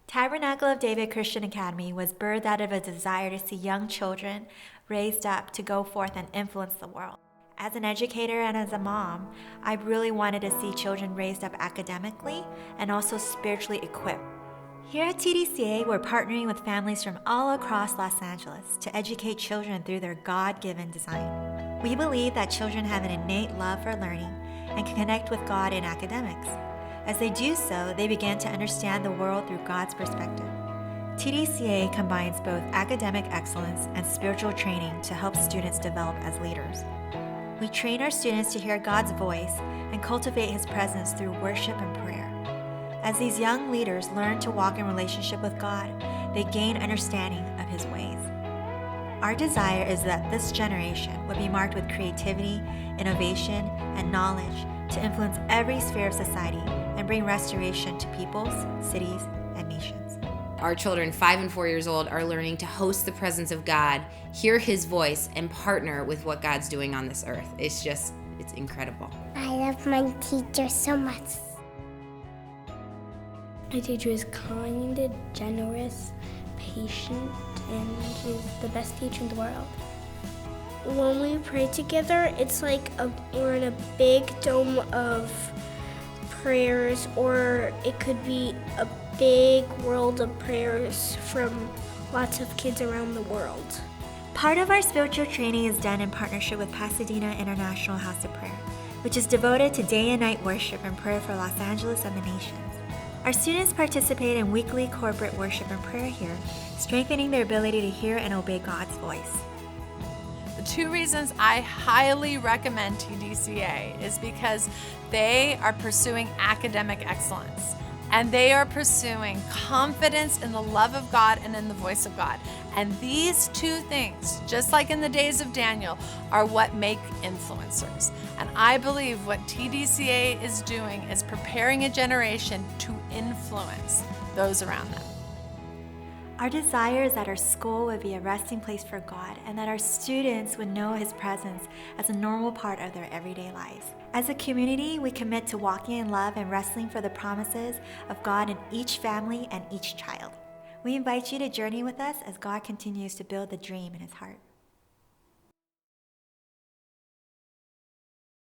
Tabernacle of David Christian Academy was birthed out of a desire to see young children raised up to go forth and influence the world. As an educator and as a mom, I really wanted to see children raised up academically and also spiritually equipped. Here at TDCA, we're partnering with families from all across Los Angeles to educate children through their God-given design. We believe that children have an innate love for learning and can connect with God in academics. As they do so, they begin to understand the world through God's perspective. TDCA combines both academic excellence and spiritual training to help students develop as leaders. We train our students to hear God's voice and cultivate His presence through worship and prayer. As these young leaders learn to walk in relationship with God, they gain understanding of His ways. Our desire is that this generation would be marked with creativity, innovation, and knowledge to influence every sphere of society and bring restoration to peoples, cities, and nations. Our children, 5 and 4 years old, are learning to host the presence of God, hear His voice, and partner with what God's doing on this earth. It's incredible. I love my teacher so much. My teacher is kind, generous, patient, and she's the best teacher in the world. When we pray together, it's like we're in a big dome of prayers, or it could be a big world of prayers from lots of kids around the world. Part of our spiritual training is done in partnership with Pasadena International House of Prayer, which is devoted to day and night worship and prayer for Los Angeles and the nations. Our students participate in weekly corporate worship and prayer here, strengthening their ability to hear and obey God's voice. The 2 reasons I highly recommend TDCA is because they are pursuing academic excellence, and they are pursuing confidence in the love of God and in the voice of God. And these 2 things, just like in the days of Daniel, are what make influencers. And I believe what TDCA is doing is preparing a generation to influence those around them. Our desire is that our school would be a resting place for God and that our students would know His presence as a normal part of their everyday lives. As a community, we commit to walking in love and wrestling for the promises of God in each family and each child. We invite you to journey with us as God continues to build the dream in His heart.